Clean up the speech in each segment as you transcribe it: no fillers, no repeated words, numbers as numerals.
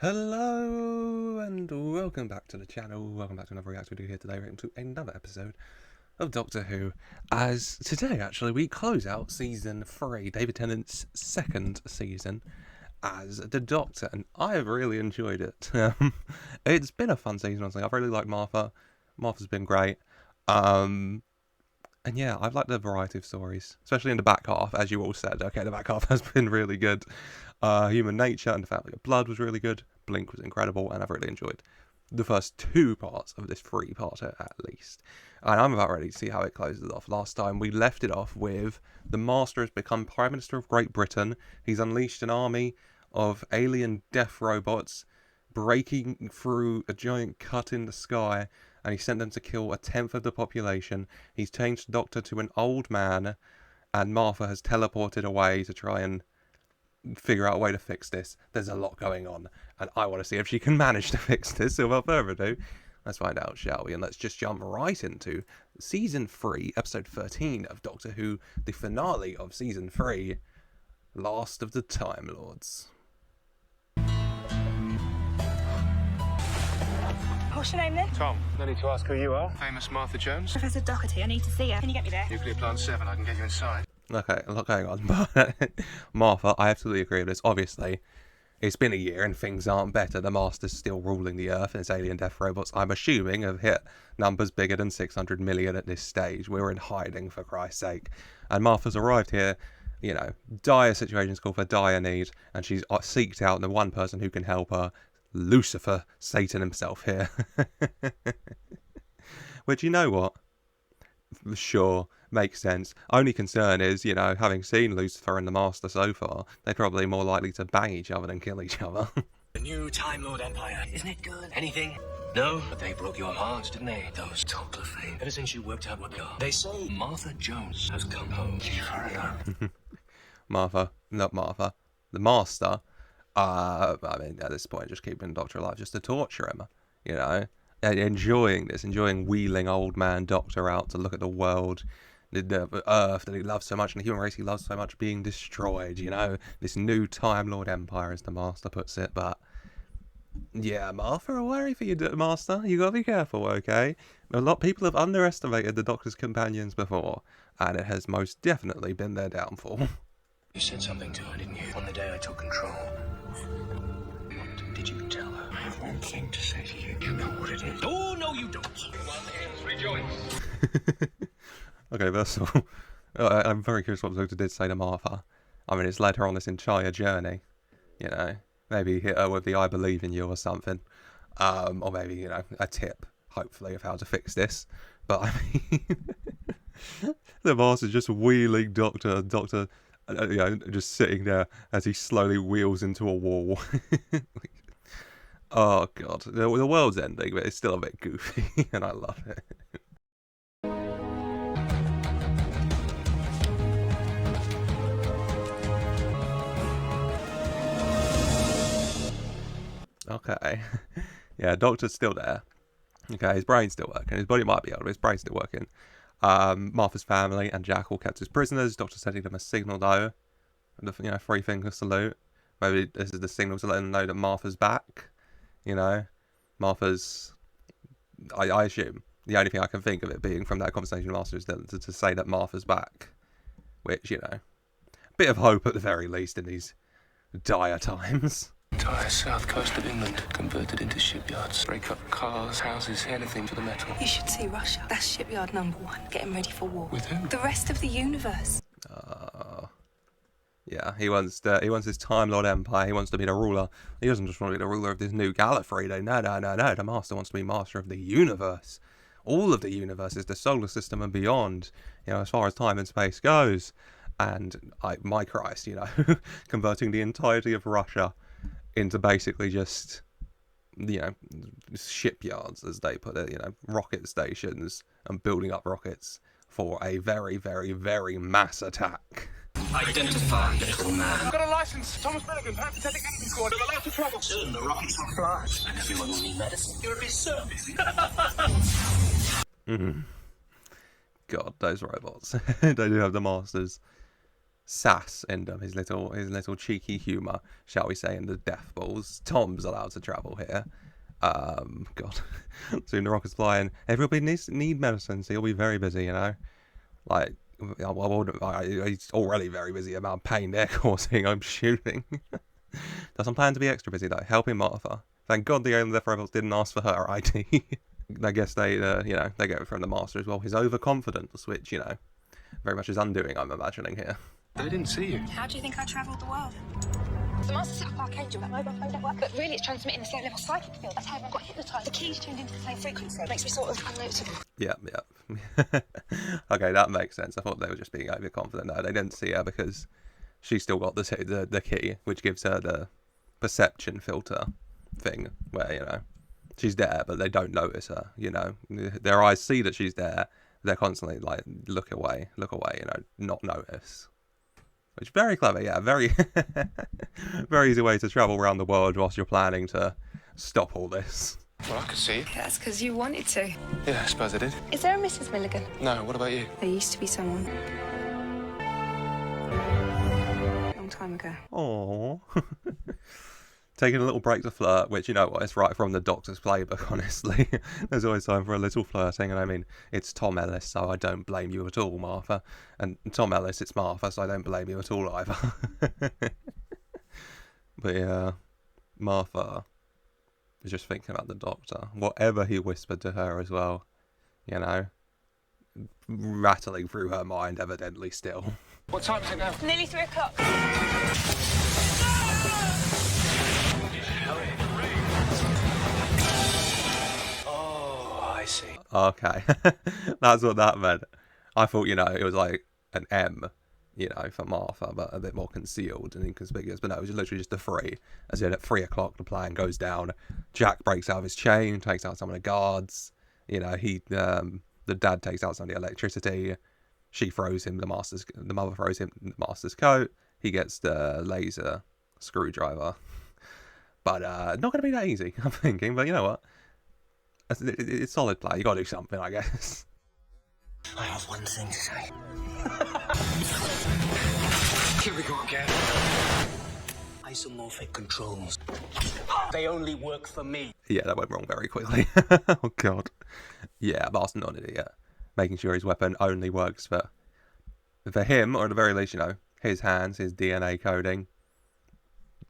Hello and welcome back to the channel, welcome back to another reaction video here today, reacting to another episode of Doctor Who, as today actually we close out season 3, David Tennant's second season as the Doctor, and I have really enjoyed it. It's been a fun season, honestly. I've really liked Martha. Martha's been great, and yeah, I've liked the variety of stories, especially in the back half, as you all said. Okay, the back half has been really good. Human Nature and the Family of Blood was really good. Blink was incredible, and I've really enjoyed the first two parts of this three-parter at least. And I'm about ready to see how it closes off. Last time we left it off with the Master has become Prime Minister of Great Britain. He's unleashed an army of alien death robots breaking through a giant cut in the sky, and he sent them to kill 1/10 of the population. He's changed the Doctor to an old man, and Martha has teleported away to try and figure out a way to fix this. There's a lot going on, and I want to see if she can manage to fix this. So without further ado, let's find out, shall we? And let's just jump right into season 3, episode 13 of Doctor Who, the finale of season 3, Last of the Time Lords. What's your name then? Tom, no need to ask who you are. Famous Martha Jones. Professor Doherty, I need to see her. Can you get me there? Nuclear Plant 7, I can get you inside. Okay, a lot going on, but Martha, I absolutely agree with this. Obviously, it's been a year and things aren't better. The Master's still ruling the Earth, and its alien death robots, I'm assuming, have hit numbers bigger than 600 million at this stage. We're in hiding, for Christ's sake. And Martha's arrived here, you know, dire situations call for dire need, and she's seeked out the one person who can help her, Lucifer, Satan himself here. Which, you know what? Sure, makes sense. Only concern is, you know, having seen Lucifer and the Master so far, they're probably more likely to bang each other than kill each other. The new Time Lord Empire. Isn't it good? Anything? No? But they broke your heart, didn't they? Those Toclafane. Ever since you worked out what they are. They say Martha Jones has come home. Leave her alone. Martha, not Martha, the Master, I mean, at this point, just keeping the Doctor alive just to torture him, you know? Enjoying this, enjoying wheeling old man Doctor out to look at the world, the Earth that he loves so much, and the human race he loves so much being destroyed, you know? This new Time Lord Empire, as the Master puts it, but yeah, Martha, I worry for you, Master. You gotta be careful, okay? A lot of people have underestimated the Doctor's companions before, and it has most definitely been their downfall. You said something to her, didn't you? On the day I took control. What did you tell her? I have one thing to say to you. You know what it is. Oh, no, you don't. Rejoice. Okay, first of all, I'm very curious what the Doctor did say to Martha. I mean, it's led her on this entire journey, you know. Maybe hit her with the I believe in you or something. Or maybe, you know, a tip, hopefully, of how to fix this. But, I mean, the Master's just wheeling Doctor, you know, just sitting there as he slowly wheels into a wall. Oh, God. The world's ending, but it's still a bit goofy, and I love it. Okay. Yeah, Doctor's still there. Okay, his brain's still working. His body might be old, but his brain's still working. Martha's family and Jack all kept as prisoners. Doctor sending them a signal, though. The, you know, 3 finger salute. Maybe this is the signal to let them know that Martha's back. You know, Martha's... I assume the only thing I can think of it being from that conversation with Master is to say that Martha's back. Which, you know, a bit of hope at the very least in these dire times. Entire south coast of England converted into shipyards. Break up cars, houses, anything for the metal. You should see Russia. That's shipyard #1. Getting ready for war. With who? The rest of the universe. Yeah, he wants his Time Lord Empire. He wants to be the ruler. He doesn't just want to be the ruler of this new Gallifrey. No. The Master wants to be master of the universe. All of the universes, the solar system and beyond. You know, as far as time and space goes. And, my Christ, you know, converting the entirety of Russia into basically just, you know, shipyards, as they put it, you know, rocket stations, and building up rockets for a very, very, very mass attack. Identify, little man. I've got a license. Thomas Milligan, Pacific Energy Squad. I'm allowed to travel. Soon the rockets will fly, and everyone will need medicine. You're a bit service. God, those robots. They do have the Master's sass in them, his little cheeky humour, shall we say, in the death balls. Tom's allowed to travel here. God, soon the rocket's flying. Everybody need medicine, so he'll be very busy, you know. Like, he's already very busy about pain they're causing, I'm shooting. Doesn't plan to be extra busy though, helping Martha. Thank God the Alien Death Rebels didn't ask for her ID. I guess they, they get it from the Master as well. His overconfidence, which, very much is undoing, I'm imagining here. They didn't see you. How do you think I travelled the world? The Master set up Archangel, that mobile phone network, but really it's transmitting a slow-level psychic field. That's how everyone got hypnotised. The key's tuned into the same frequency. It makes me sort of unnoticeable. Yeah. Okay, that makes sense. I thought they were just being overconfident. No, they didn't see her because she's still got the key, which gives her the perception filter thing, where, she's there, but they don't notice her, Their eyes see that she's there. They're constantly like, look away, not notice. Which is very clever, yeah, very, very easy way to travel around the world whilst you're planning to stop all this. Well, I could see you. That's because you wanted to. Yeah, I suppose I did. Is there a Mrs. Milligan? No, what about you? There used to be someone. Long time ago. Aww. Taking a little break to flirt, which, it's right from the Doctor's playbook, honestly. There's always time for a little flirting, and I mean, it's Tom Ellis, so I don't blame you at all, Martha. And Tom Ellis, it's Martha, so I don't blame you at all either. But yeah, Martha is just thinking about the Doctor. Whatever he whispered to her as well, rattling through her mind, evidently still. What time is it now? Nearly 3 o'clock. Oh, I see. Okay, that's what that meant. I thought, it was like an M, for Martha, but a bit more concealed and inconspicuous. But no, it was literally just a 3. As in, at 3 o'clock, the plan goes down. Jack breaks out of his chain, takes out some of the guards. The dad takes out some of the electricity. She throws him the mother throws him the Master's coat. He gets the laser screwdriver. But not going to be that easy, I'm thinking. But you know what? It's solid play. You got to do something, I guess. I have one thing to say. Here we go again. Isomorphic controls. They only work for me. Yeah, that went wrong very quickly. Oh, God. Yeah, Master not an idiot. Making sure his weapon only works for him, or at the very least, his hands, his DNA coding.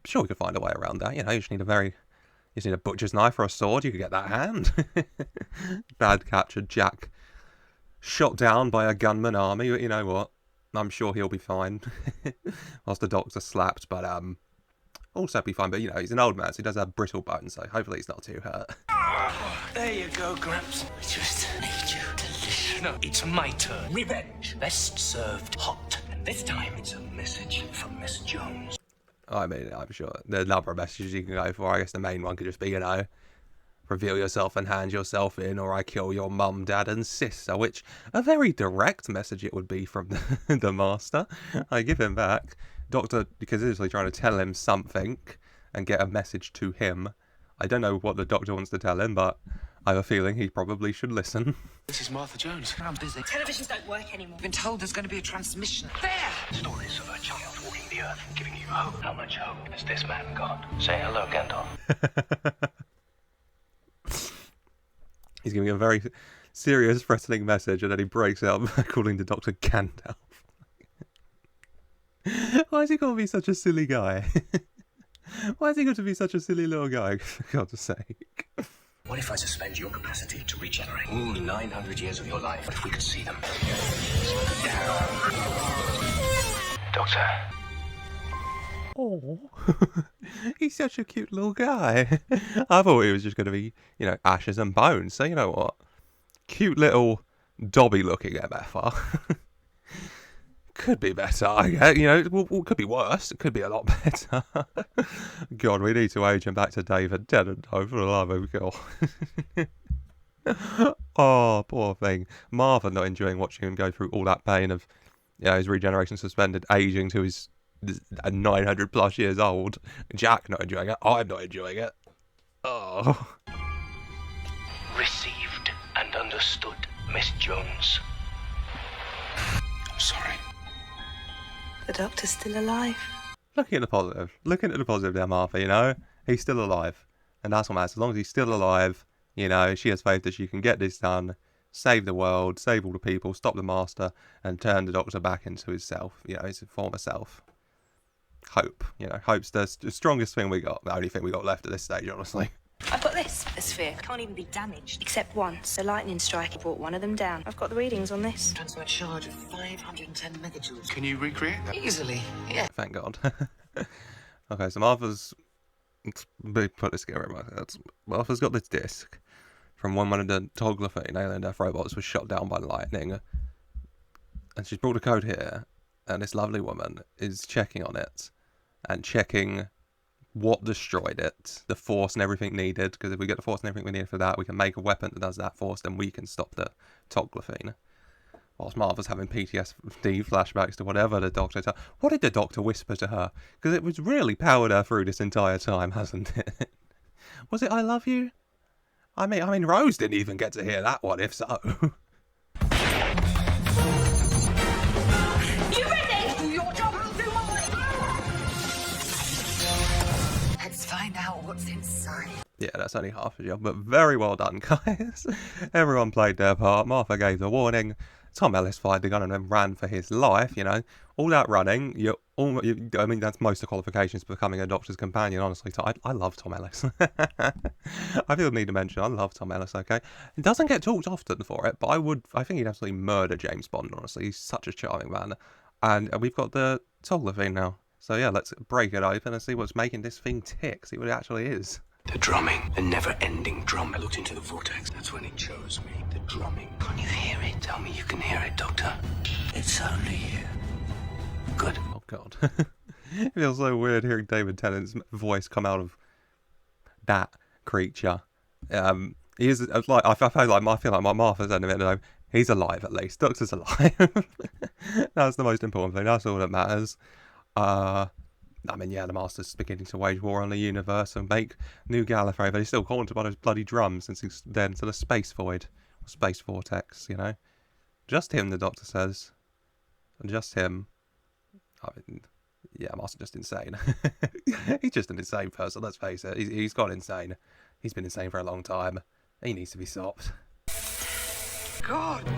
Sure, we could find a way around that. You just need a butcher's knife or a sword. You could get that hand. Bad captured Jack, shot down by a gunman army. But you know what? I'm sure he'll be fine. Whilst the Doctor slapped, but also be fine. But he's an old man, so he does have brittle bones. So hopefully he's not too hurt. There you go, Gramps. I just need you to listen. No, it's my turn. Revenge. Best served hot. And this time it's a message from Miss Jones. I mean, I'm sure there's a number of messages you can go for. I guess the main one could just be, reveal yourself and hand yourself in, or I kill your mum, dad, and sister, which a very direct message it would be from the Master. I give him back. Doctor, because he's trying to tell him something and get a message to him. I don't know what the Doctor wants to tell him, but I have a feeling he probably should listen. This is Martha Jones. I'm busy. Televisions don't work anymore. I've been told there's going to be a transmission. There! Stories of a child walking the earth, giving you hope. How much hope has this man got? Say hello, Gandalf. He's giving a very serious, threatening message, and then he breaks out by calling the Doctor Gandalf. Why is he going to be such a silly guy? Why is he going to be such a silly little guy, for God's sake? What if I suspend your capacity to regenerate? All 900 years of your life. What if we could see them? Doctor. Oh, he's such a cute little guy. I thought he was just going to be, ashes and bones. So you know what? Cute little Dobby-looking MFR. Could be better, I guess. It could be worse. It could be a lot better. God, we need to age him back to David Tennant, though, for the love of God. Oh, poor thing. Martha not enjoying watching him go through all that pain of, his regeneration suspended, aging to his 900 plus years old. Jack not enjoying it. I'm not enjoying it. Oh. Received and understood, Miss Jones. I'm sorry. The doctor's still alive. Looking at the positive. Looking at the positive there, Martha, you know? He's still alive. And that's what matters. As long as he's still alive, you know, she has faith that she can get this done, save the world, save all the people, stop the master, and turn the doctor back into his self, you know, his former self. Hope, you know, hope's the strongest thing we got, the only thing we got left at this stage, honestly. I've got this, a sphere. Can't even be damaged. Except once. A lightning strike brought one of them down. I've got the readings on this. Transfer charge of 510 megajoules. Can you recreate that? Easily, yeah. Thank God. Okay, so Martha's... put this together in my head. Martha's got this disc from when one of the Toclafane alien death robots was shot down by lightning. And she's brought a code here. And this lovely woman is checking on it. And checking what destroyed it. The force and everything needed. Because if we get the force and everything we need for that, we can make a weapon that does that force. Then we can stop the Toclafane. Whilst Martha's having PTSD flashbacks to whatever the doctor told. What did the doctor whisper to her? Because it was really powered her through this entire time, hasn't it? Was it "I love you"? I mean, Rose didn't even get to hear that one. If so, You ready? Do your job, I'll do mine. Let's find out what's inside. yeah, that's only half the job. But very well done, guys. Everyone played their part. Martha gave the warning. Tom Ellis fired the gun and then ran for his life, you know. All that running, I mean, that's most of the qualifications for becoming a doctor's companion, honestly. I love Tom Ellis. I feel the need to mention, I love Tom Ellis, okay? He doesn't get talked often for it, but I think he'd absolutely murder James Bond, honestly. He's such a charming man. And we've got the Toclafane now. So yeah, let's break it open and see what's making this thing tick, see what it actually is. The drumming, the never-ending drum. I looked into the vortex. That's when it chose me. The drumming. Can you hear it? Tell me you can hear it, Doctor. It's only you. Good. Oh god. It feels so weird hearing David Tennant's voice come out of that creature. He is like I feel like my Martha's ending it. No, he's alive at least. Doctor's alive. That's the most important thing. That's all that matters. I mean, yeah, the Master's beginning to wage war on the universe and make new Gallifrey, but he's still haunted by those bloody drums since he's then to the space void, or space vortex, you know. Just him, the Doctor says. And just him. I mean, yeah, Master's just insane. He's just an insane person, let's face it. He's gone insane. He's been insane for a long time. He needs to be stopped. God!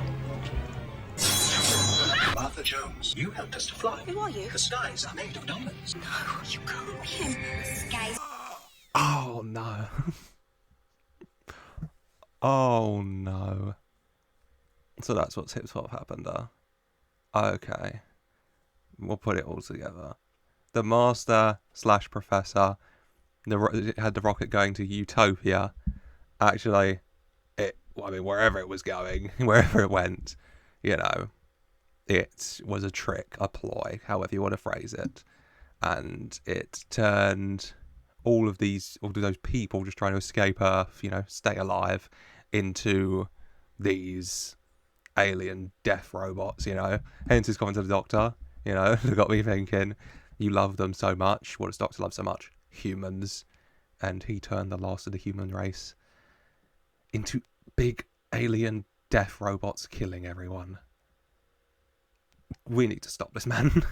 Martha Jones, you helped us to fly. Who are you? The skies are made of diamonds. No, you can't be him. Guys. Oh no. Oh no. So that's what Tip Top happened there. Okay. We'll put it all together. The Master / Professor had the rocket going to Utopia. Actually, wherever it was going, wherever it went, you know, it was a trick, a ploy, however you want to phrase it. And it turned all of those people just trying to escape Earth, you know, stay alive, into these alien death robots, you know. Hence his comment to the Doctor, you know, that got me thinking, you love them so much. What does Doctor love so much? Humans. And he turned the last of the human race into big alien death robots killing everyone. We need to stop this man.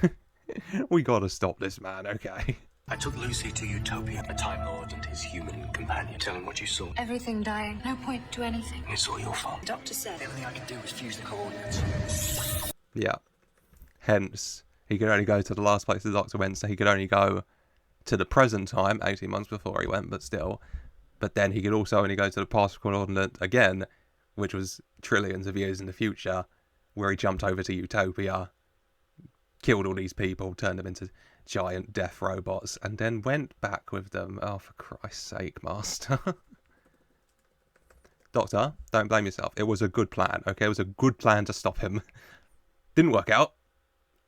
We gotta stop this man, okay? I took Lucy to Utopia, a Time Lord and his human companion. Tell him what you saw. Everything dying. No point to anything. It's all your fault. The doctor said. The only thing I could do was fuse the coordinates. Yeah. Hence, he could only go to the last place the Doctor went, so he could only go to the present time, 18 months before he went, but still. But then he could also only go to the past coordinate again, which was trillions of years in the future, where he jumped over to Utopia, killed all these people, turned them into giant death robots, and then went back with them. Oh, for Christ's sake, Master. Doctor, don't blame yourself. It was a good plan, okay? It was a good plan to stop him. Didn't work out,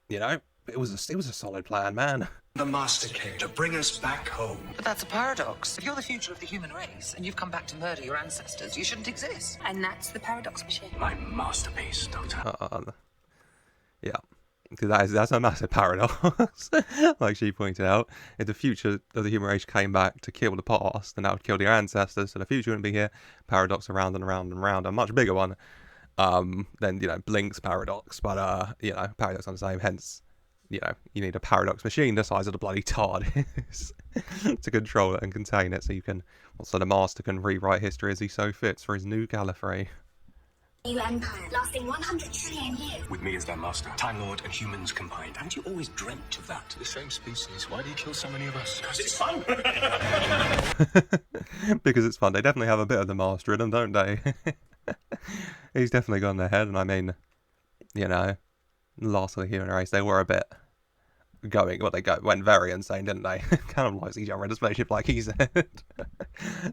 you know? It was a solid plan, man. The Master came to bring us back home. But that's a paradox. If you're the future of the human race and you've come back to murder your ancestors, you shouldn't exist. And that's the paradox machine. My masterpiece, Doctor. Yeah. Because that's a massive paradox. Like she pointed out, if the future of the human race came back to kill the past, then that would kill their ancestors, so the future wouldn't be here. Paradox around and around and around, a much bigger one. Then, you know, Blink's paradox, but, you know, paradox on the same, hence you need a paradox machine the size of the bloody TARDIS to control it and contain it, so the Master can rewrite history as he so fits for his new Gallifrey. New empire, lasting 100 trillion years. With me as their master, Time Lord and humans combined. Haven't you always dreamt of that? The same species. Why do you kill so many of us? Because it's fun. Because it's fun. They definitely have a bit of the Master in them, don't they? He's definitely got in their head, and I mean, last of the human race, they were a bit went very insane, didn't they? Kind of like each other in a spaceship, like he said.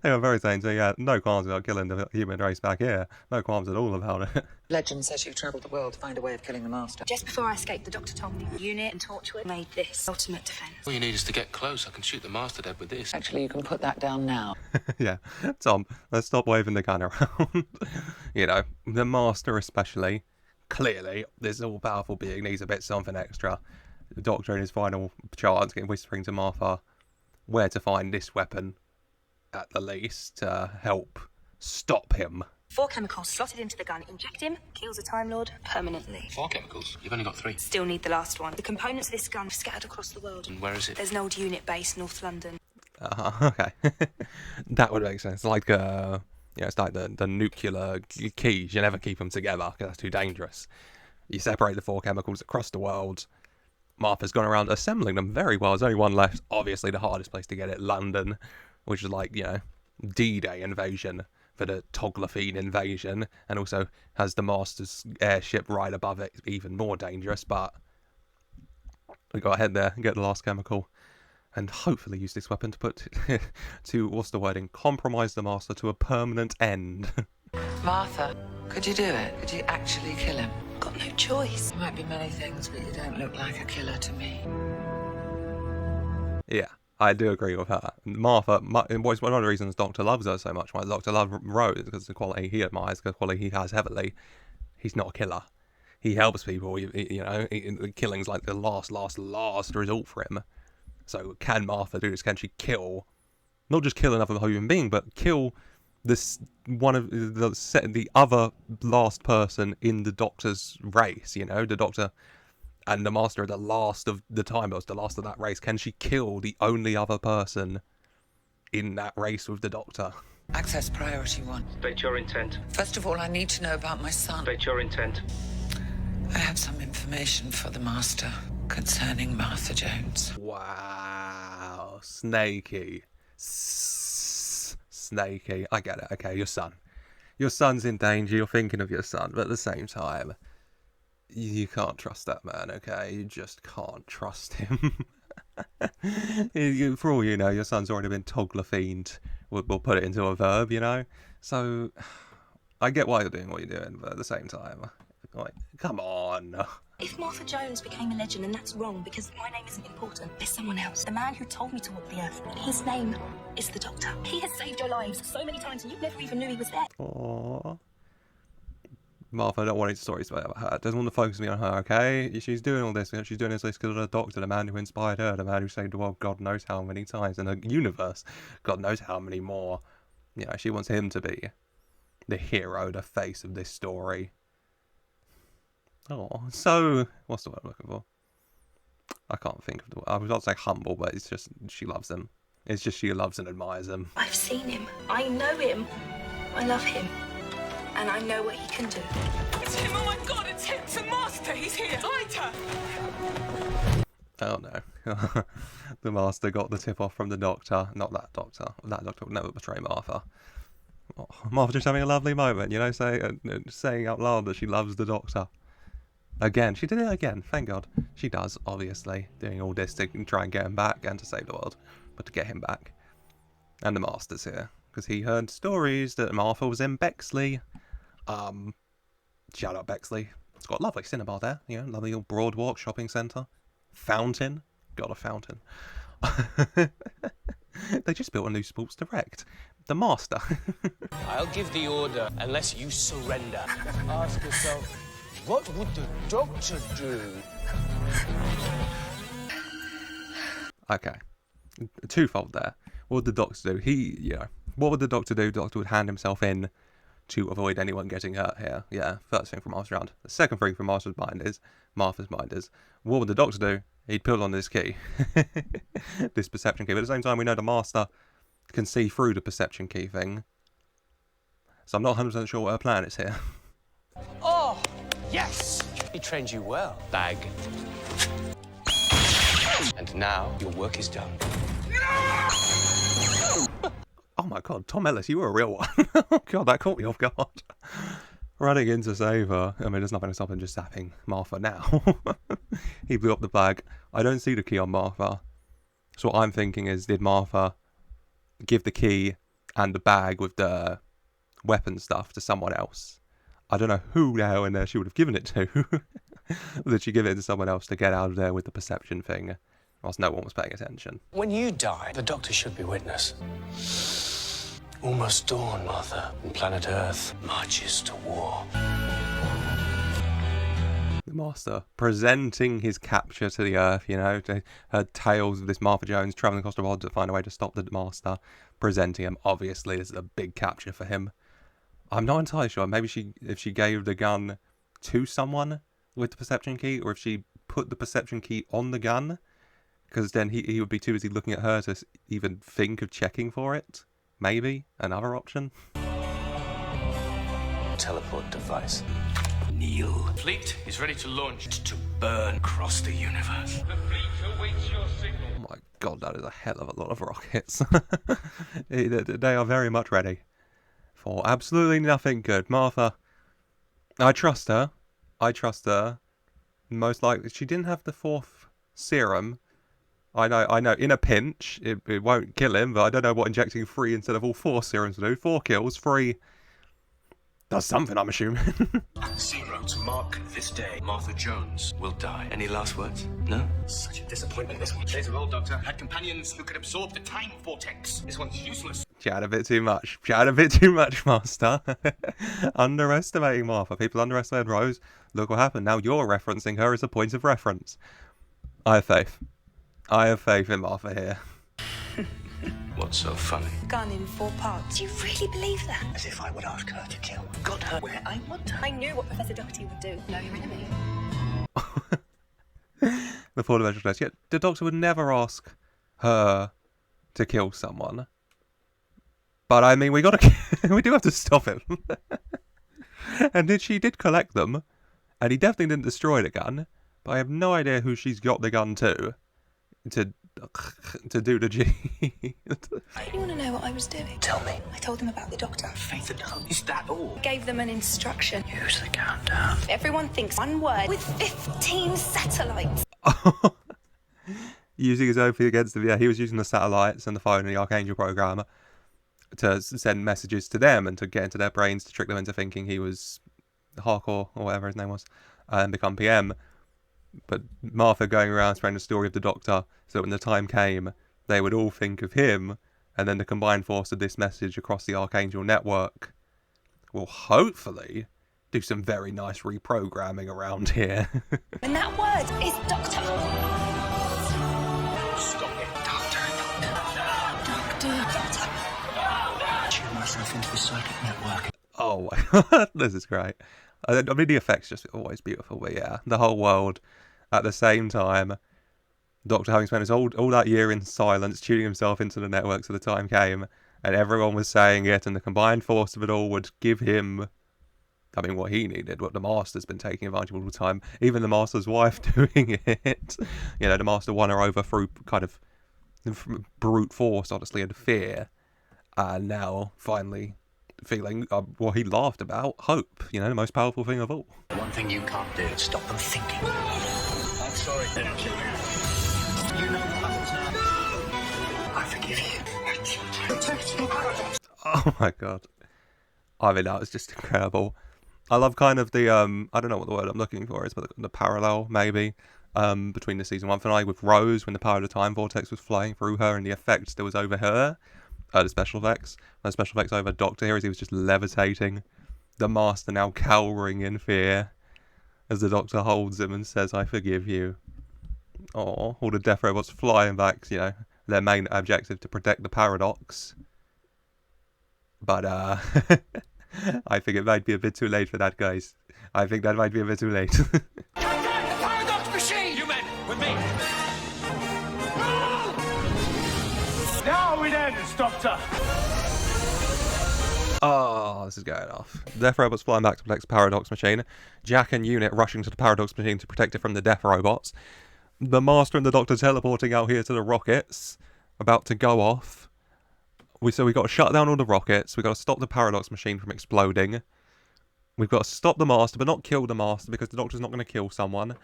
They were very insane, so yeah, no qualms about killing the human race back here. No qualms at all about it. Legend says you've travelled the world to find a way of killing the Master. Just before I escaped, the Doctor told me Unit and Torchwood made this ultimate defence. All you need is to get close. I can shoot the Master dead with this. Actually, you can put that down now. Yeah, Tom, let's stop waving the gun around. The Master especially, clearly, this all-powerful being needs a bit something extra. The Doctor in his final chance, whispering to Martha where to find this weapon, at the least, to help stop him. 4 chemicals slotted into the gun. Inject him, kills a Time Lord permanently. 4 chemicals? You've only got 3. Still need the last one. The components of this gun are scattered across the world. And where is it? There's an old unit base, North London. Okay. That would make sense. Like, it's like the nuclear keys. You never keep them together, because that's too dangerous. You separate the 4 chemicals across the world. Martha's gone around assembling them very well. There's only one left. Obviously, the hardest place to get it, London, which is like, D-Day invasion for the Toclafane invasion, and also has the Master's airship right above it, even more dangerous. But we got to head there and get the last chemical, and hopefully use this weapon to put compromise the Master to a permanent end. Martha, could you do it? Could you actually kill him? Got no choice. You might be many things, but you don't look like a killer to me. Yeah, I do agree with her. Martha, one of the reasons Doctor loves her so much, why Doctor loves Rose, because the quality he admires, the quality he has heavily. He's not a killer. He helps people, killing's like the last resort for him. So can Martha do this? Can she not just kill another human being, but kill the other last person in the Doctor's race? The Doctor and the Master are the last of the Time Lords, the last of that race. Can she kill the only other person in that race with the Doctor? Access priority 1. State your intent. First of all, I need to know about my son. State your intent. I have some information for the Master concerning Martha Jones. Wow, snaky. Snaky. I get it. Okay, your son. Your son's in danger. You're thinking of your son, but at the same time, you can't trust that man, okay? You just can't trust him. For all you know, your son's already been Toclafaned. We'll put it into a verb, So, I get why you're doing what you're doing, but at the same time, like, come on. If Martha Jones became a legend, then that's wrong, because my name isn't important. There's someone else. The man who told me to walk the earth. His name is the Doctor. He has saved your lives so many times, and you never even knew he was there. Aww. Martha, I don't want any stories about her. Doesn't want to focus me on her, okay? She's doing all this. She's doing this because of the Doctor, the man who inspired her, the man who saved the world God knows how many times, and the universe God knows how many more. She wants him to be the hero, the face of this story. Oh, so what's the word I'm looking for? I can't think of the word. I was about to say humble, but it's just she loves him. It's just she loves and admires him. I've seen him. I know him. I love him. And I know what he can do. It's him! Oh my God! It's him! It's the Master! He's here! Lighter! Oh no. The Master got the tip off from the Doctor. Not that Doctor. That Doctor would never betray Martha. Oh, Martha just having a lovely moment, saying out loud that she loves the Doctor. Again, she did it again, thank God. She does, obviously, doing all this to try and get him back and to save the world, but to get him back. And the Master's here, because he heard stories that Martha was in Bexley. Shout out Bexley. It's got a lovely cinema there, lovely little Broadwalk shopping centre. Fountain. Got a fountain. They just built a new Sports Direct. The Master. I'll give the order unless you surrender. Ask yourself, what would the Doctor do? Okay. Twofold there. What would the Doctor do? What would the Doctor do? The Doctor would hand himself in to avoid anyone getting hurt here. Yeah, first thing from Martha's round. The second thing from Martha's mind is, what would the Doctor do? He'd pull on this key. This perception key. But at the same time, we know the Master can see through the perception key thing. So I'm not 100% sure what her plan is here. Oh, yes! He trained you well, bag. And now your work is done. Oh my god, Tom Ellis, you were a real one. Oh god, that caught me off guard. Running in to save her. I mean, there's nothing to stop him just zapping Martha now. He blew up the bag. I don't see the key on Martha. So what I'm thinking is, did Martha give the key and the bag with the weapon stuff to someone else? I don't know who the hell in there she would have given it to. Or did she give it to someone else to get out of there with the perception thing, whilst no one was paying attention? When you die, the Doctor should be witness. Almost dawn, Martha, and planet Earth marches to war. The Master presenting his capture to the Earth, you know, to her tales of this Martha Jones travelling across the world to find a way to stop the Master, presenting him. Obviously, this is a big capture for him. I'm not entirely sure. Maybe if she gave the gun to someone with the perception key, or if she put the perception key on the gun, because then he would be too busy looking at her to even think of checking for it. Maybe another option. Teleport device. Kneel. Fleet is ready to launch to burn across the universe. The fleet awaits your signal. Oh my god, that is a hell of a lot of rockets. They are very much ready for absolutely nothing good. Martha, I trust her. Most likely, she didn't have the 4th serum. I know. In a pinch, it won't kill him, but I don't know what injecting 3 instead of all 4 serums will do. 4 kills, 3 does something, I'm assuming. 0 to mark this day. Martha Jones will die. Any last words? No? Such a disappointment, this one. Days of old, Doctor, had companions who could absorb the time vortex. This one's useless. Chat a bit too much, Master. Underestimating Martha. People underestimated Rose. Look what happened. Now you're referencing her as a point of reference. I have faith. I have faith in Martha here. What's so funny? Gun in 4 parts. Do you really believe that? As if I would ask her to kill. Got her where I want her. I knew what Professor Doherty would do. Know your enemy. The poor dimensional place. Yet the Doctor would never ask her to kill someone. But I mean, we do have to stop him. And she did collect them, and he definitely didn't destroy the gun. But I have no idea who she's got the gun to do the G. You want to know what I was doing? Tell me. I told them about the Doctor. Faith and hope. Is that all? Gave them an instruction. Use the countdown. Everyone thinks one word with 15 satellites. Using his own thing against them. Yeah, he was using the satellites and the phone and the Archangel program to send messages to them and to get into their brains to trick them into thinking he was Harcourt or whatever his name was, and become PM. But Martha going around spreading the story of the Doctor, so when the time came, they would all think of him, and then the combined force of this message across the Archangel network will hopefully do some very nice reprogramming around here. And that word is Doctor. Stop it. Doctor. Tune myself into the psychic network. Oh my god, this is great. I mean, the effects just always beautiful, but yeah, the whole world at the same time. Doctor having spent all that year in silence, tuning himself into the network so the time came, and everyone was saying it, and the combined force of it all would give him, I mean, what he needed, what the Master's been taking advantage of all the time, even the Master's wife doing it. You know, the Master won her over through kind of brute force, honestly, and fear, and now finally feeling what he laughed about, hope, you know, the most powerful thing of all. One thing you can't do is stop them thinking. I'm sorry. You know what happens now. I forgive you. Oh my god. I mean, that was just incredible. I love kind of the, I don't know what the word I'm looking for is, but the parallel, maybe, between the season 1 finale with Rose, when the power of the time vortex was flying through her and the effects that was over her. The special effects. The special effects over Doctor here as he was just levitating. The Master now cowering in fear as the Doctor holds him and says, I forgive you. Oh, all the death robots flying back, you know, their main objective to protect the paradox. But, I think it might be a bit too late for that, guys. I think that might be a bit too late. The paradox machine! You men, with me! Now it ends, Doctor! Oh, this is going off. Death robots flying back to protect the paradox machine. Jack and Unit rushing to the paradox machine to protect it from the death robots. The Master and the Doctor teleporting out here to the rockets, about to go off. So we got to shut down all the rockets. We got to stop the paradox machine from exploding. We've got to stop the Master, but not kill the Master because the Doctor's not going to kill someone.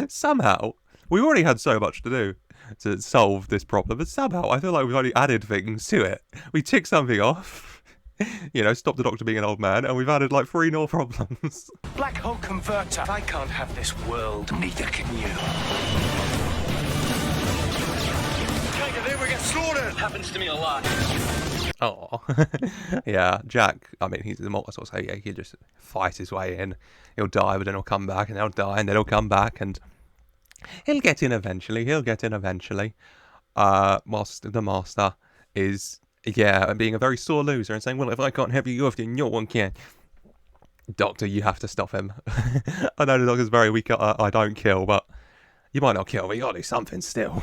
Somehow, we already had so much to do to solve this problem, but somehow I feel like we've only added things to it. We tick something off, you know, stop the Doctor being an old man, and we've added like 3 more problems. Black hole converter. I can't have this world. Neither can you. We get slaughtered. Happens to me a lot. Oh, yeah, Jack, I mean, he's the more sort of say, yeah, he'll just fight his way in. He'll die, but then he'll come back, and he'll die, and then he'll come back, and he'll get in eventually. Whilst the Master is, yeah, being a very sore loser and saying, well, if I can't have you off, then no one can. Doctor, you have to stop him. I know the Doctor's very weak at I don't kill, but you might not kill, but you gotta do something still.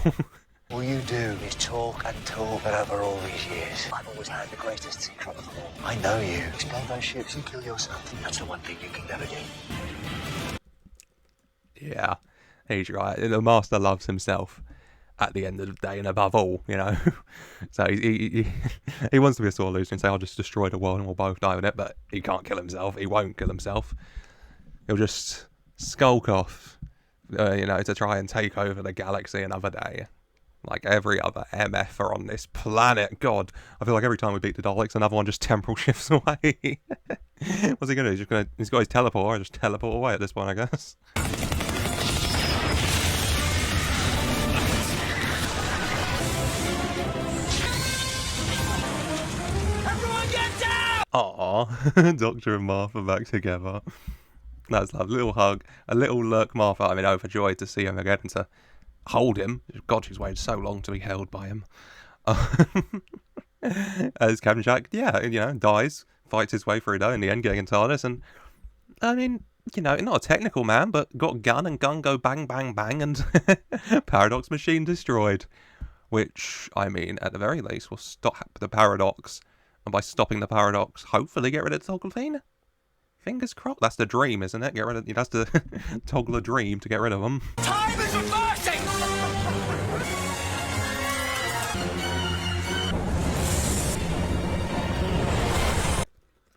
All you do is talk and talk, but over all these years, I've always had the greatest secret of all. I know you. Explode those ships and kill yourself. That's the one thing you can never do. Yeah, he's right. The Master loves himself at the end of the day, and above all, you know. So he wants to be a sore loser and say, I'll just destroy the world and we'll both die with it, but he can't kill himself. He won't kill himself. He'll just skulk off, you know, to try and take over the galaxy another day. Like every other MFer on this planet. God, I feel like every time we beat the Daleks, another one just temporal shifts away. What's he going to do? He's got his teleport, or just teleport away at this point, I guess. Everyone get down! Aww, Doctor and Martha back together. That's a little hug, a little look. Martha, I mean, overjoyed to see him again and to hold him. God, she's waited so long to be held by him. As Captain Jack, yeah, you know, dies, fights his way through though, in the end getting in TARDIS, and I mean, you know, not a technical man, but got gun and gun go bang, bang, bang, and paradox machine destroyed. Which, I mean, at the very least, will stop the paradox, and by stopping the paradox, hopefully get rid of Toclafane. Fingers crossed. That's the dream, isn't it? Get rid of. That's the Toggle dream to get rid of them. Time is reversing!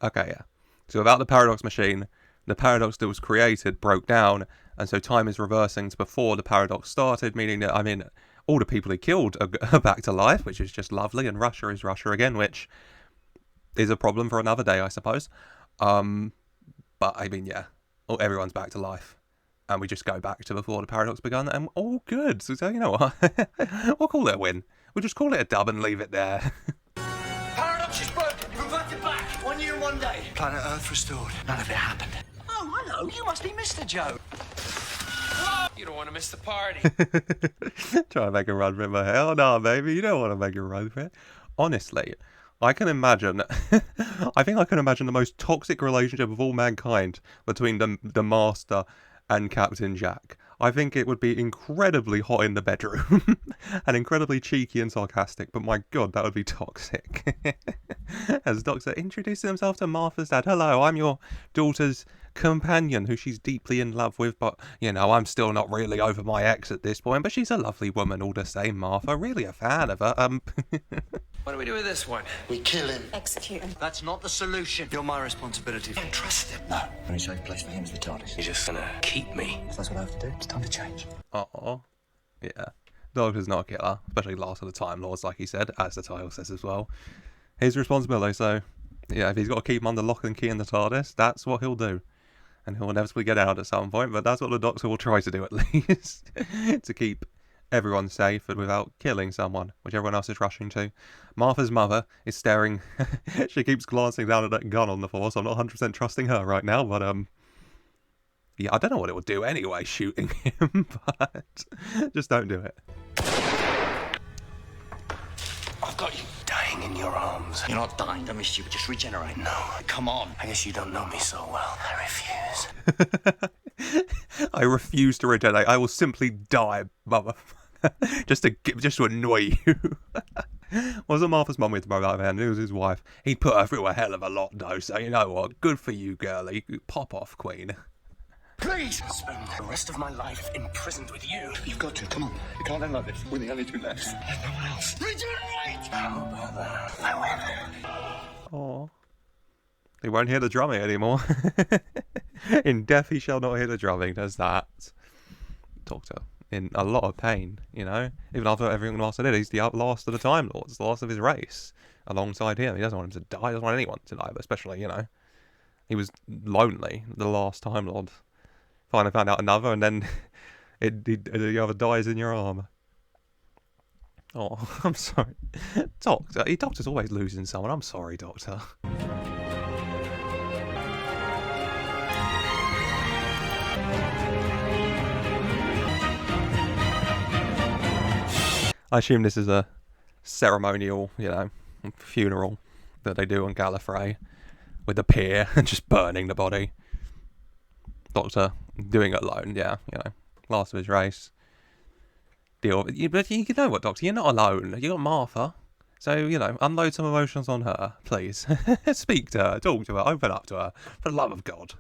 Okay, yeah. So without the paradox machine, the paradox that was created broke down, and so time is reversing to before the paradox started, meaning that, I mean, all the people he killed are back to life, which is just lovely, and Russia is Russia again, which is a problem for another day, I suppose. But, I mean, yeah, everyone's back to life. And we just go back to before the paradox begun, and all good. So, you know what? We'll call it a win. We'll just call it a dub and leave it there. Paradox is broken. Reverted back. 1 year and 1 day. Planet Earth restored. None of it happened. Oh, hello. You must be Mr. Joe. You don't want to miss the party. Trying to make a run for it, but hell no, baby. You don't want to make a run for it. Honestly, I can imagine, I think I can imagine the most toxic relationship of all mankind between the Master and Captain Jack. I think it would be incredibly hot in the bedroom and incredibly cheeky and sarcastic, but my god, that would be toxic. As Doctor introduces himself to Martha's dad, hello, I'm your daughter's companion who she's deeply in love with, but, you know, I'm still not really over my ex at this point, but she's a lovely woman all the same, Martha, really a fan of her. What do we do with this one? We kill him. Execute him. That's not the solution. You're my responsibility. Don't trust him. No. Only safe place for him is the TARDIS. You're just gonna keep me. If that's what I have to do, it's time to change. Oh, yeah. Doctor's not a killer, especially last of the Time Lords, like he said, as the title says as well. His responsibility, so, yeah, if he's got to keep him under lock and key in the TARDIS, that's what he'll do. And he'll inevitably get out at some point, but that's what the Doctor will try to do at least. To keep everyone safe and without killing someone, which everyone else is rushing to. Martha's mother is staring. She keeps glancing down at that gun on the floor, so I'm not 100% trusting her right now, but, yeah, I don't know what it would do anyway, shooting him, but just don't do it. I've got you dying. dying in your arms. You're not dying, don't be stupid, just regenerate. No. Come on. I guess you don't know me so well. I refuse. I refuse to regenerate. I will simply die, mother. just to annoy you. Wasn't Martha's mum with him about man? It was his wife. He'd put her through a hell of a lot, though. So you know what? Good for you, girlie. Pop off, Queen. Please! I'll spend the rest of my life imprisoned with you. You've got to. Come on. You can't end like this. We're the only two left. There's no one else. Regenerate! How about that? I win. Oh. He won't hear the drumming anymore. In death he shall not hear the drumming. There's that. Doctor. In a lot of pain, you know? Even after everything the Master did, he's the last of the Time Lords, the last of his race. Alongside him. He doesn't want him to die. He doesn't want anyone to die, but especially, you know. He was lonely, the last Time Lord. Finally found out another, and then the other dies in your arm. Oh, I'm sorry. Doctor's always losing someone. I'm sorry, Doctor. I assume this is a ceremonial, you know, funeral that they do on Gallifrey with the pier and just burning the body. Doctor doing it alone, yeah, you know, last of his race. Deal with it. But you know what, Doctor, you're not alone. You got Martha. So, you know, unload some emotions on her, please. Speak to her, talk to her, open up to her. For the love of God.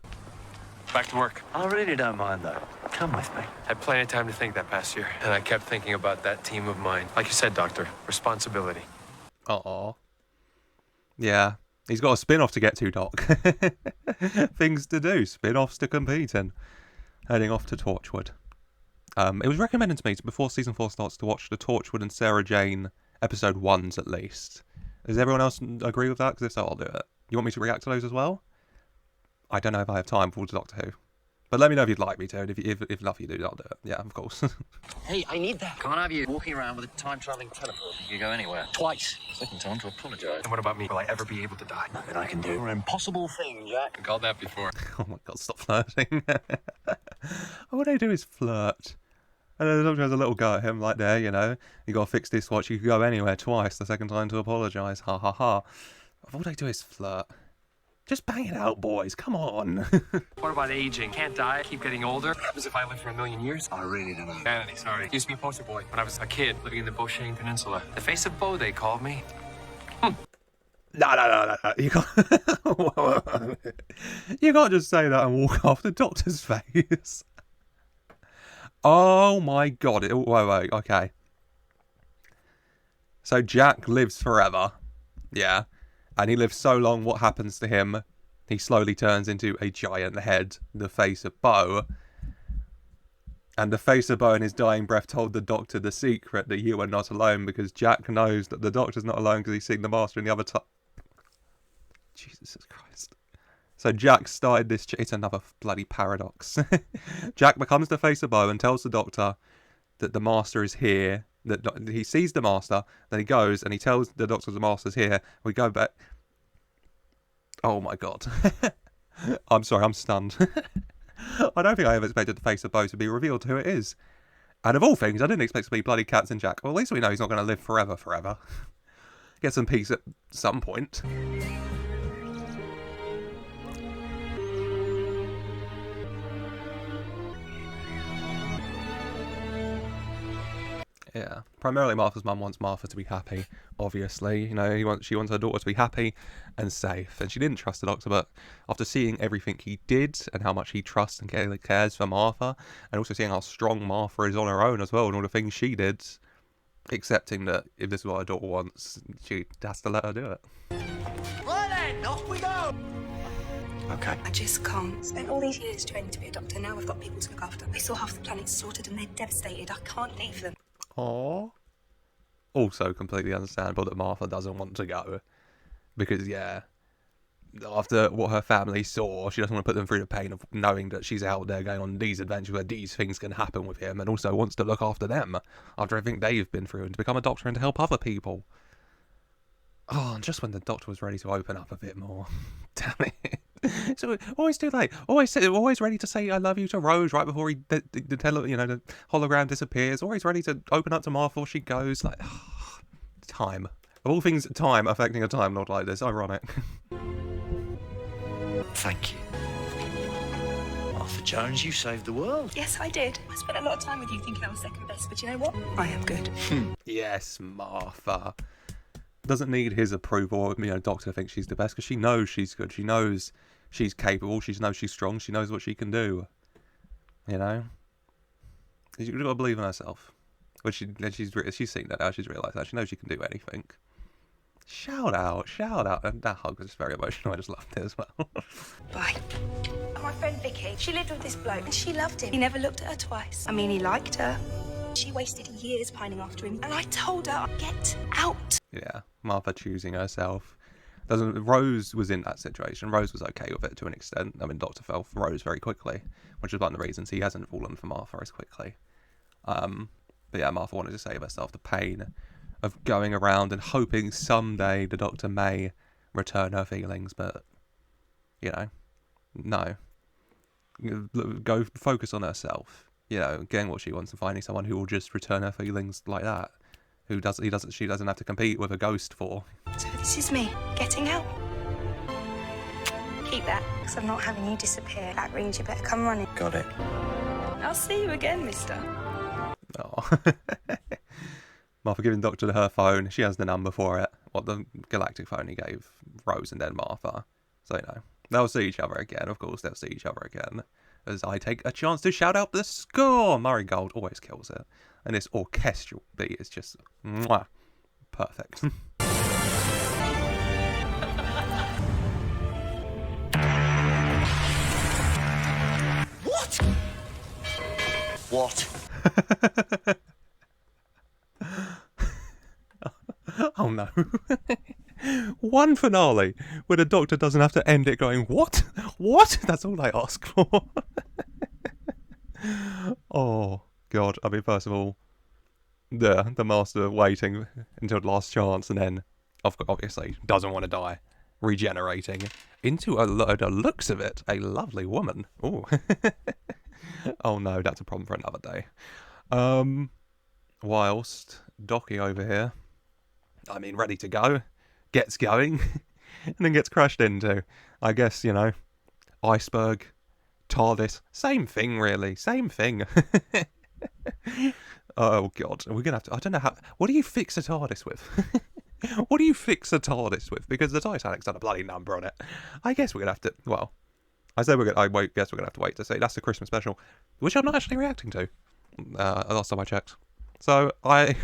Back to work. I really don't mind, though. Come with me. Had plenty of time to think that past year, and I kept thinking about that team of mine. Like you said, Doctor, responsibility. Uh-oh. Yeah. He's got a spin-off to get to, Doc. Things to do, spin-offs to compete in. Heading off to Torchwood. It was recommended to me before season 4 starts to watch the Torchwood and Sarah Jane episode 1s at least. Does everyone else agree with that? Because if so, I'll do it. You want me to react to those as well? I don't know if I have time for Doctor Who. But let me know if you'd like me to, and if enough you do, I'll do it. Yeah, of course. Hey, I need that. Can't have you walking around with a time-travelling teleport. You can go anywhere. Twice. Second time to apologise. And what about me? Will I ever be able to die? Nothing I can do. An impossible thing, Jack. I called that before. Oh my God, stop flirting. All they do is flirt. And then the Doctor has a little go at him, like there, you know. You got to fix this watch. You can go anywhere twice. The second time to apologise. Ha ha ha. All they do is flirt. Just bang it out, boys. Come on. What about aging? Can't die, keep getting older? What happens if I live for 1,000,000 years? I really don't know. Vanity, sorry. Used to be a poster boy when I was a kid living in the Beauchene Peninsula. The face of Beau, they called me. No. You can't. You can't just say that and walk off the Doctor's face. Oh my God. Wait. Okay. So Jack lives forever. Yeah. And he lives so long, what happens to him? He slowly turns into a giant head, the face of Beau. And the face of Beau in his dying breath told the Doctor the secret that you are not alone, because Jack knows that the Doctor's not alone because he's seen the Master in the other time. Jesus Christ. So Jack started this... It's another bloody paradox. Jack becomes the face of Beau and tells the Doctor that the Master is here. That he sees the Master, then he goes and he tells the Doctor the Master's here. We go back. Oh my God. I'm sorry, I'm stunned. I don't think I ever expected the face of Beau to be revealed who it is. And of all things, I didn't expect to be bloody Captain Jack. Well, at least we know he's not going to live forever. Get some peace at some point. Yeah, primarily Martha's mum wants Martha to be happy, obviously. You know, she wants her daughter to be happy and safe. And she didn't trust the Doctor, but after seeing everything he did and how much he trusts and cares for Martha, and also seeing how strong Martha is on her own as well and all the things she did, accepting that if this is what her daughter wants, she has to let her do it. Right then, off we go! Okay. I just can't. Spent all these years training to be a doctor. Now I've got people to look after. I saw half the planet slaughtered and they're devastated. I can't leave them. Aww. Also completely understandable that Martha doesn't want to go. Because, yeah, after what her family saw, she doesn't want to put them through the pain of knowing that she's out there going on these adventures where these things can happen with him, and also wants to look after them after everything they've been through and to become a doctor and to help other people. Oh, and just when the Doctor was ready to open up a bit more. Damn it. So always too late. Always ready to say I love you to Rose right before the hologram disappears. Always ready to open up to Martha before she goes. Like, time. Of all things, time affecting a Time Lord like this. Ironic. Thank you. Arthur Jones, you saved the world. Yes, I did. I spent a lot of time with you thinking I was second best, but you know what? I am good. Yes, Martha. Doesn't need his approval. Doctor thinks she's the best because she knows she's good. She knows she's capable. She knows she's strong. She knows what she can do. She's got to believe in herself. But she's seen that now. She's realised that. She knows she can do anything. Shout out. And that hug was just very emotional. I just loved it as well. Bye. My friend Vicky, she lived with this bloke and she loved him. He never looked at her twice. I mean, he liked her. She wasted years pining after him, and I told her, get out. Yeah, Martha choosing herself. Rose was in that situation. Rose was okay with it to an extent. I mean, Doctor fell for Rose very quickly, which is one of the reasons he hasn't fallen for Martha as quickly. But yeah, Martha wanted to save herself the pain of going around and hoping someday the Doctor may return her feelings, but, no. Go focus on herself. Getting what she wants and finding someone who will just return her feelings like that. She doesn't have to compete with a ghost for. So this is me getting out. Keep that, because I'm not having you disappear. That rings, you better come running. Got it. I'll see you again, mister. Oh. Martha giving Doctor her phone. She has the number for it. The galactic phone he gave Rose and then Martha. So, they'll see each other again. Of course, they'll see each other again. As I take a chance to shout out the score. Murray Gold always kills it. And this orchestral beat is just mwah, perfect. What? Oh no. One finale where the Doctor doesn't have to end it going, what? What? That's all I ask for. Oh, God. I mean, first of all, the Master waiting until the last chance and then, obviously, doesn't want to die. Regenerating into the looks of it, a lovely woman. Oh. Oh no, that's a problem for another day. Whilst Docky over here, ready to go, gets going, and then gets crashed into. I guess, iceberg, TARDIS, same thing really, same thing. Oh god, we're gonna have to, I don't know how, what do you fix a TARDIS with? What do you fix a TARDIS with? Because the Titanic's got a bloody number on it. I guess we're gonna have to, well, I guess we're gonna have to wait to see. That's the Christmas special, which I'm not actually reacting to, last time I checked. So I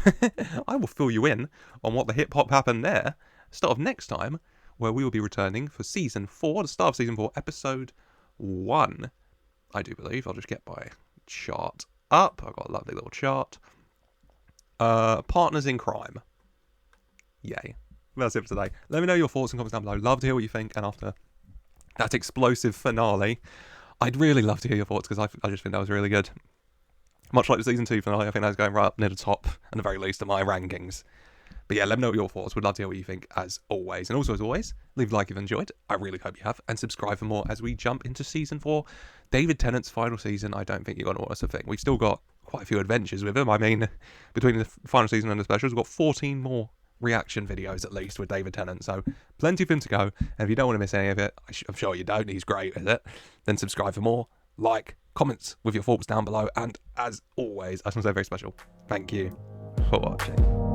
will fill you in on what the hip-hop happened there, start of next time, where we will be returning for Season 4, the start of Season 4, Episode 1, I do believe. I'll just get my chart up. I've got a lovely little chart. Partners in Crime. Yay. That's it for today. Let me know your thoughts and comments down below. Love to hear what you think, and after that explosive finale, I'd really love to hear your thoughts, because I just think that was really good. Much like the Season 2 finale, I think that was going right up near the top, and the very least of my rankings. But yeah, let me know what your thoughts. Would love to hear what you think, as always. And also, as always, leave a like if you enjoyed. I really hope you have. And subscribe for more as we jump into Season 4. David Tennant's final season. I don't think you're going to want us to think. We've still got quite a few adventures with him. I mean, between the final season and the specials, we've got 14 more reaction videos at least with David Tennant. So plenty of him to go. And if you don't want to miss any of it, I'm sure you don't. He's great with it. Then subscribe for more. Like, comments with your thoughts down below. And as always, I just want to say very special thank you for watching.